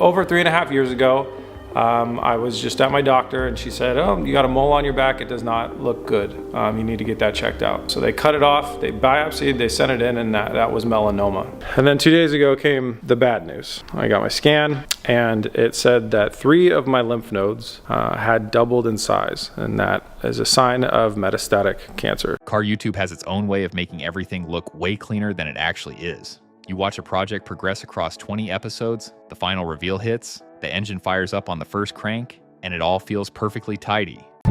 over 3.5 years ago, I was just at my doctor and she said, oh, you got a mole on your back. It does not look good. You need to get that checked out. So they cut it off, they biopsied, they sent it in, and that was melanoma. And then 2 days ago came the bad news. I got my scan and it said that 3 of my lymph nodes had doubled in size, and that is a sign of metastatic cancer. Car YouTube has its own way of making everything look way cleaner than it actually is. You watch a project progress across 20 episodes, the final reveal hits, the engine fires up on the first crank, and it all feels perfectly tidy. I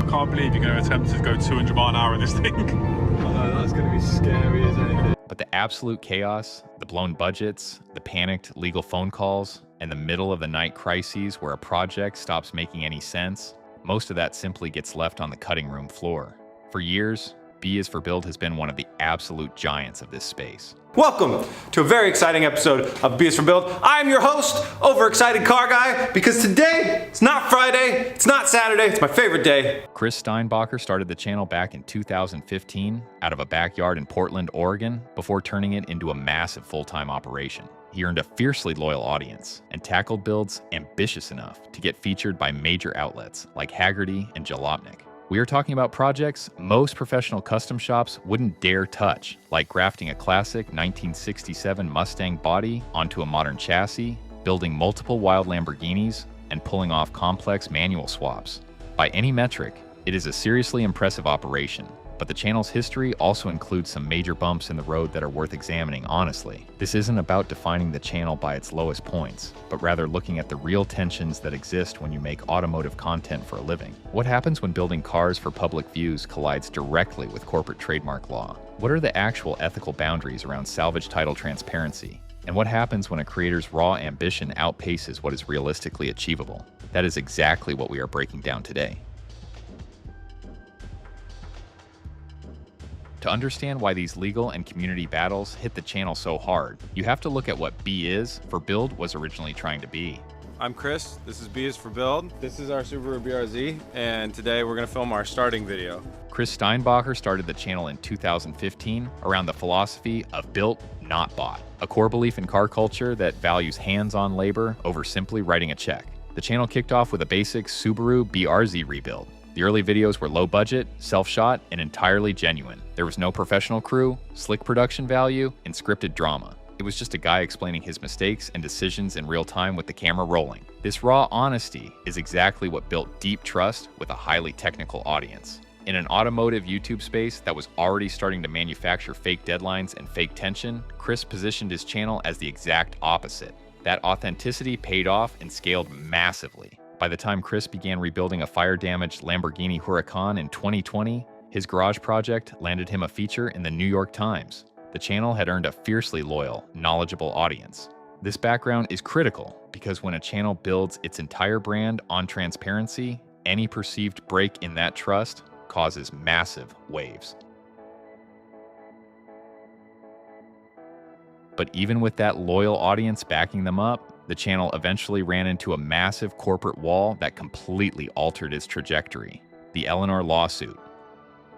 can't believe you're going to attempt to go 200 miles an hour in this thing. I know, that's going to be scary as anything. But the absolute chaos, the blown budgets, the panicked legal phone calls, and the middle of the night crises where a project stops making any sense, most of that simply gets left on the cutting room floor. For years, B is for Build has been one of the absolute giants of this space. Welcome to a very exciting episode of B is for Build. I'm your host, overexcited car guy, because today, it's not Friday, it's not Saturday, it's my favorite day. Chris Steinbacher started the channel back in 2015 out of a backyard in Portland, Oregon, before turning it into a massive full-time operation. He earned a fiercely loyal audience and tackled builds ambitious enough to get featured by major outlets like Hagerty and Jalopnik. We are talking about projects most professional custom shops wouldn't dare touch, like grafting a classic 1967 Mustang body onto a modern chassis, building multiple wild Lamborghinis, and pulling off complex manual swaps. By any metric, it is a seriously impressive operation, but the channel's history also includes some major bumps in the road that are worth examining honestly. This isn't about defining the channel by its lowest points, but rather looking at the real tensions that exist when you make automotive content for a living. What happens when building cars for public views collides directly with corporate trademark law? What are the actual ethical boundaries around salvage title transparency? And what happens when a creator's raw ambition outpaces what is realistically achievable? That is exactly what we are breaking down today. To understand why these legal and community battles hit the channel so hard, you have to look at what B is for Build was originally trying to be. I'm Chris, this is B is for Build. This is our Subaru BRZ, and today we're gonna film our starting video. Chris Steinbacher started the channel in 2015 around the philosophy of built, not bought, a core belief in car culture that values hands-on labor over simply writing a check. The channel kicked off with a basic Subaru BRZ rebuild. The early videos were low budget, self-shot, and entirely genuine. There was no professional crew, slick production value, and scripted drama. It was just a guy explaining his mistakes and decisions in real time with the camera rolling. This raw honesty is exactly what built deep trust with a highly technical audience. In an automotive YouTube space that was already starting to manufacture fake deadlines and fake tension, Chris positioned his channel as the exact opposite. That authenticity paid off and scaled massively. By the time Chris began rebuilding a fire-damaged Lamborghini Huracan in 2020, his garage project landed him a feature in the New York Times. The channel had earned a fiercely loyal, knowledgeable audience. This background is critical because when a channel builds its entire brand on transparency, any perceived break in that trust causes massive waves. But even with that loyal audience backing them up, the channel eventually ran into a massive corporate wall that completely altered its trajectory, the Eleanor lawsuit.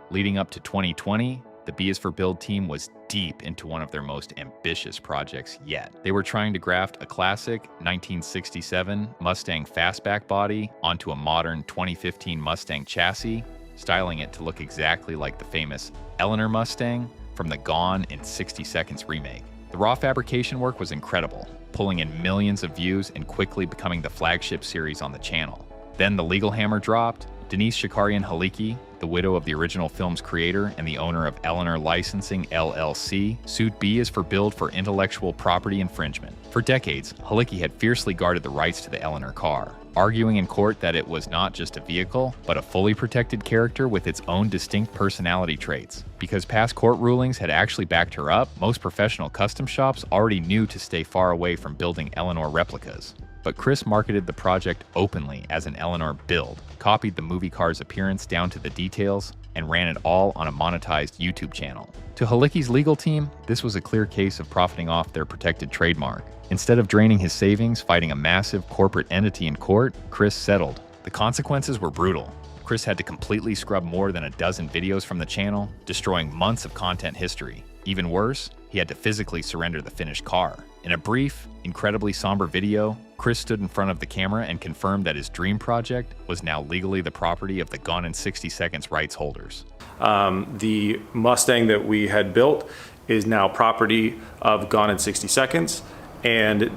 Leading up to 2020, the B is for Build team was deep into one of their most ambitious projects yet. They were trying to graft a classic 1967 Mustang fastback body onto a modern 2015 Mustang chassis, styling it to look exactly like the famous Eleanor Mustang from the Gone in 60 Seconds remake. The raw fabrication work was incredible, pulling in millions of views and quickly becoming the flagship series on the channel. Then the legal hammer dropped. Denise Shakarian Halicki, the widow of the original film's creator and the owner of Eleanor Licensing LLC, sued B is for Build for intellectual property infringement. For decades, Halicki had fiercely guarded the rights to the Eleanor car, arguing in court that it was not just a vehicle, but a fully protected character with its own distinct personality traits. Because past court rulings had actually backed her up, most professional custom shops already knew to stay far away from building Eleanor replicas. But Chris marketed the project openly as an Eleanor build, copied the movie car's appearance down to the details, and ran it all on a monetized YouTube channel. To Halicki's legal team, this was a clear case of profiting off their protected trademark. Instead of draining his savings fighting a massive corporate entity in court, Chris settled. The consequences were brutal. Chris had to completely scrub more than a dozen videos from the channel, destroying months of content history. Even worse, he had to physically surrender the finished car. In a brief, incredibly somber video, Chris stood in front of the camera and confirmed that his dream project was now legally the property of the Gone in 60 Seconds rights holders. The Mustang that we had built is now property of Gone in 60 Seconds, and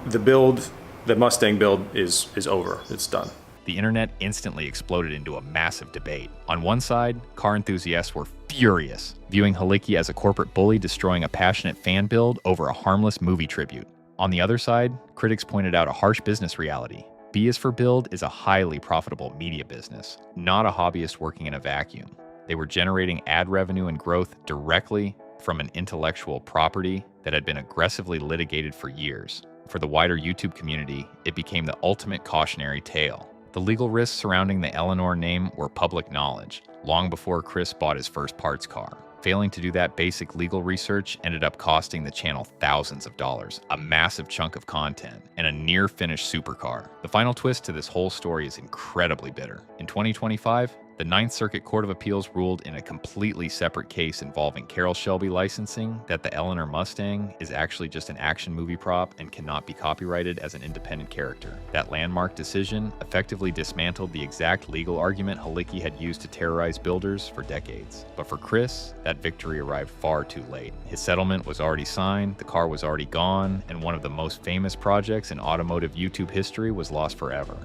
the Mustang build is over. It's done. The internet instantly exploded into a massive debate. On one side, car enthusiasts were furious, viewing Hagerty as a corporate bully destroying a passionate fan build over a harmless movie tribute. On the other side, critics pointed out a harsh business reality. B is for Build is a highly profitable media business, not a hobbyist working in a vacuum. They were generating ad revenue and growth directly from an intellectual property that had been aggressively litigated for years. For the wider YouTube community, it became the ultimate cautionary tale. The legal risks surrounding the Eleanor name were public knowledge, long before Chris bought his first parts car. Failing to do that basic legal research ended up costing the channel thousands of dollars, a massive chunk of content, and a near-finished supercar. The final twist to this whole story is incredibly bitter. In 2025, the Ninth Circuit Court of Appeals ruled in a completely separate case involving Carroll Shelby licensing that the Eleanor Mustang is actually just an action movie prop and cannot be copyrighted as an independent character. That landmark decision effectively dismantled the exact legal argument Hagerty had used to terrorize builders for decades. But for Chris, that victory arrived far too late. His settlement was already signed, the car was already gone, and one of the most famous projects in automotive YouTube history was lost forever.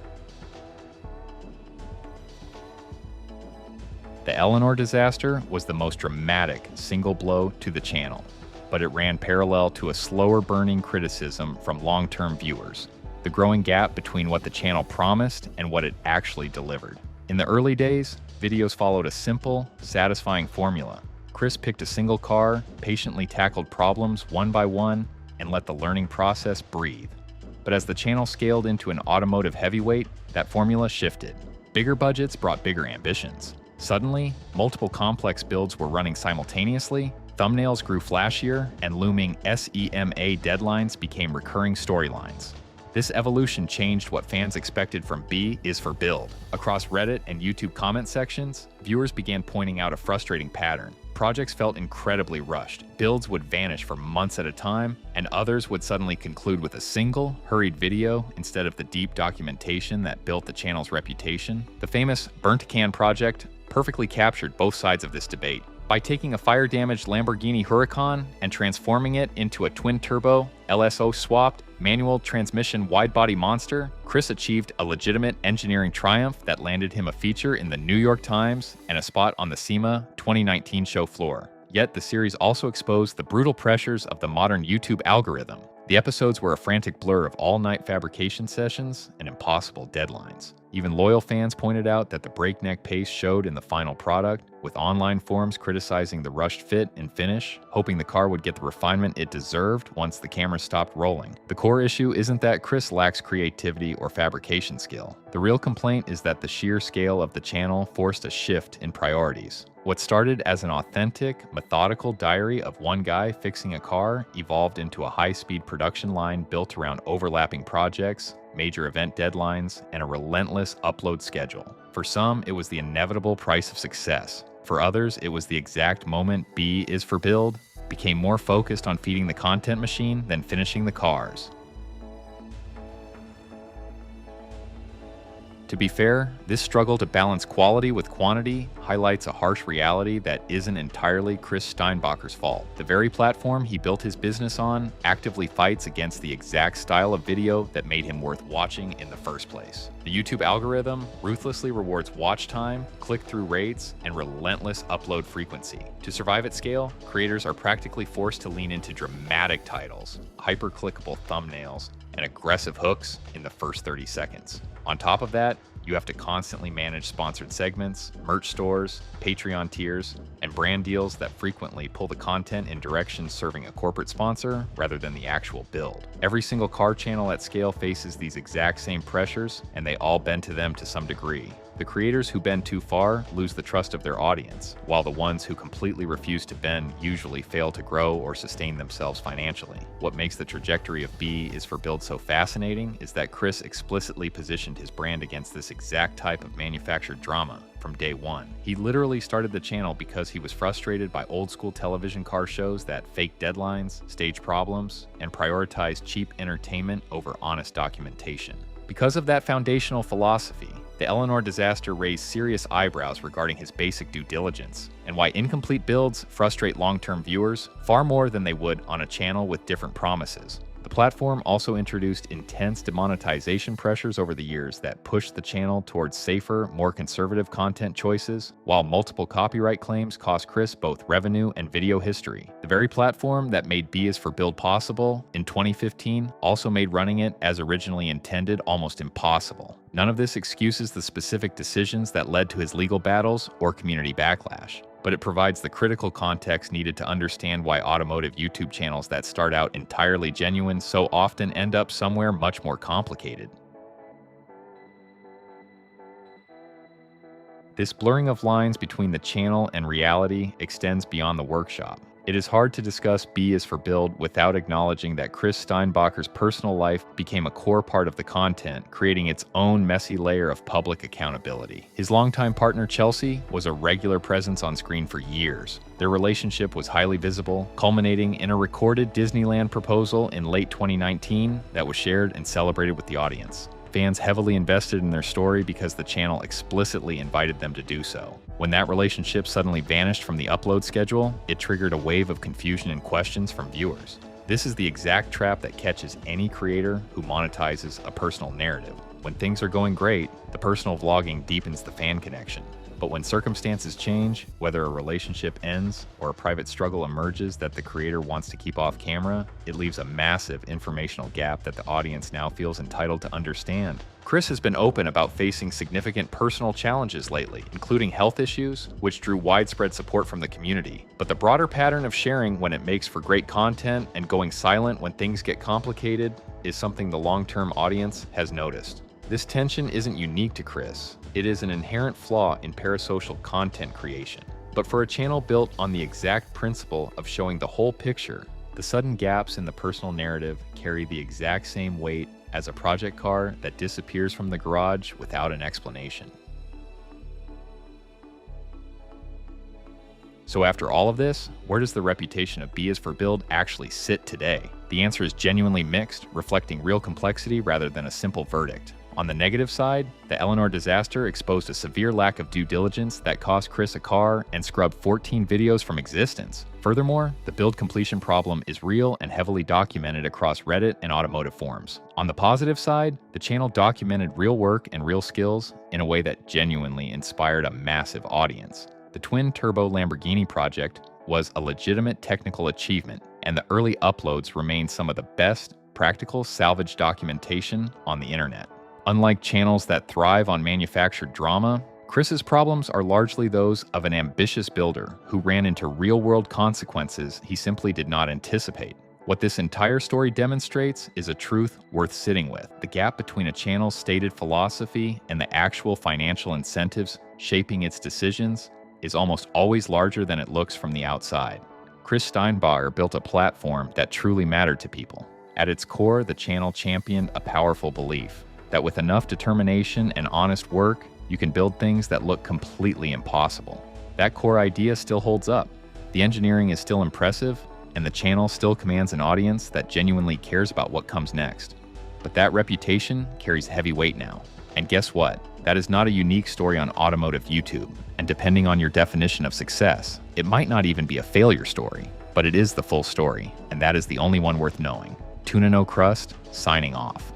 The Eleanor disaster was the most dramatic single blow to the channel, but it ran parallel to a slower burning criticism from long-term viewers, the growing gap between what the channel promised and what it actually delivered. In the early days, videos followed a simple, satisfying formula. Chris picked a single car, patiently tackled problems one by one, and let the learning process breathe. But as the channel scaled into an automotive heavyweight, that formula shifted. Bigger budgets brought bigger ambitions. Suddenly, multiple complex builds were running simultaneously, thumbnails grew flashier, and looming SEMA deadlines became recurring storylines. This evolution changed what fans expected from B is for Build. Across Reddit and YouTube comment sections, viewers began pointing out a frustrating pattern. Projects felt incredibly rushed. Builds would vanish for months at a time, and others would suddenly conclude with a single, hurried video instead of the deep documentation that built the channel's reputation. The famous Burnt-to-Can project perfectly captured both sides of this debate. By taking a fire-damaged Lamborghini Huracan and transforming it into a twin-turbo, LSO-swapped, manual transmission wide-body monster, Chris achieved a legitimate engineering triumph that landed him a feature in the New York Times and a spot on the SEMA 2019 show floor. Yet the series also exposed the brutal pressures of the modern YouTube algorithm. The episodes were a frantic blur of all-night fabrication sessions and impossible deadlines. Even loyal fans pointed out that the breakneck pace showed in the final product, with online forums criticizing the rushed fit and finish, hoping the car would get the refinement it deserved once the camera stopped rolling. The core issue isn't that Chris lacks creativity or fabrication skill. The real complaint is that the sheer scale of the channel forced a shift in priorities. What started as an authentic, methodical diary of one guy fixing a car evolved into a high-speed production line built around overlapping projects, major event deadlines, and a relentless upload schedule. For some, it was the inevitable price of success. For others, it was the exact moment B is for Build became more focused on feeding the content machine than finishing the cars. To be fair, this struggle to balance quality with quantity highlights a harsh reality that isn't entirely Chris Steinbacher's fault. The very platform he built his business on actively fights against the exact style of video that made him worth watching in the first place. The YouTube algorithm ruthlessly rewards watch time, click-through rates, and relentless upload frequency. To survive at scale, creators are practically forced to lean into dramatic titles, hyper-clickable thumbnails, and aggressive hooks in the first 30 seconds. On top of that, you have to constantly manage sponsored segments, merch stores, Patreon tiers, and brand deals that frequently pull the content in directions serving a corporate sponsor rather than the actual build. Every single car channel at scale faces these exact same pressures, and they all bend to them to some degree. The creators who bend too far lose the trust of their audience, while the ones who completely refuse to bend usually fail to grow or sustain themselves financially. What makes the trajectory of B is for Build so fascinating is that Chris explicitly positioned his brand against this exact type of manufactured drama from day one. He literally started the channel because he was frustrated by old school television car shows that fake deadlines, stage problems, and prioritize cheap entertainment over honest documentation. Because of that foundational philosophy, the Eleanor disaster raised serious eyebrows regarding his basic due diligence, and why incomplete builds frustrate long-term viewers far more than they would on a channel with different promises. The platform also introduced intense demonetization pressures over the years that pushed the channel towards safer, more conservative content choices, while multiple copyright claims cost Chris both revenue and video history. The very platform that made B is for Build possible in 2015 also made running it as originally intended almost impossible. None of this excuses the specific decisions that led to his legal battles or community backlash, but it provides the critical context needed to understand why automotive YouTube channels that start out entirely genuine so often end up somewhere much more complicated. This blurring of lines between the channel and reality extends beyond the workshop. It is hard to discuss B is for Build without acknowledging that Chris Steinbacher's personal life became a core part of the content, creating its own messy layer of public accountability. His longtime partner Chelsea was a regular presence on screen for years. Their relationship was highly visible, culminating in a recorded Disneyland proposal in late 2019 that was shared and celebrated with the audience. Fans heavily invested in their story because the channel explicitly invited them to do so. When that relationship suddenly vanished from the upload schedule, it triggered a wave of confusion and questions from viewers. This is the exact trap that catches any creator who monetizes a personal narrative. When things are going great, the personal vlogging deepens the fan connection. But when circumstances change, whether a relationship ends or a private struggle emerges that the creator wants to keep off camera, it leaves a massive informational gap that the audience now feels entitled to understand. Chris has been open about facing significant personal challenges lately, including health issues, which drew widespread support from the community. But the broader pattern of sharing when it makes for great content and going silent when things get complicated is something the long-term audience has noticed. This tension isn't unique to Chris. It is an inherent flaw in parasocial content creation. But for a channel built on the exact principle of showing the whole picture, the sudden gaps in the personal narrative carry the exact same weight as a project car that disappears from the garage without an explanation. So after all of this, where does the reputation of B is for Build actually sit today? The answer is genuinely mixed, reflecting real complexity rather than a simple verdict. On the negative side, the Eleanor disaster exposed a severe lack of due diligence that cost Chris a car and scrubbed 14 videos from existence. Furthermore, the build completion problem is real and heavily documented across Reddit and automotive forums. On the positive side, the channel documented real work and real skills in a way that genuinely inspired a massive audience. The twin-turbo Lamborghini project was a legitimate technical achievement, and the early uploads remain some of the best practical salvage documentation on the internet. Unlike channels that thrive on manufactured drama, Chris's problems are largely those of an ambitious builder who ran into real-world consequences he simply did not anticipate. What this entire story demonstrates is a truth worth sitting with. The gap between a channel's stated philosophy and the actual financial incentives shaping its decisions is almost always larger than it looks from the outside. Chris Steinbacher built a platform that truly mattered to people. At its core, the channel championed a powerful belief that with enough determination and honest work, you can build things that look completely impossible. That core idea still holds up. The engineering is still impressive, and the channel still commands an audience that genuinely cares about what comes next. But that reputation carries heavy weight now. And guess what? That is not a unique story on automotive YouTube. And depending on your definition of success, it might not even be a failure story, but it is the full story, and that is the only one worth knowing. Tuna no Crust, signing off.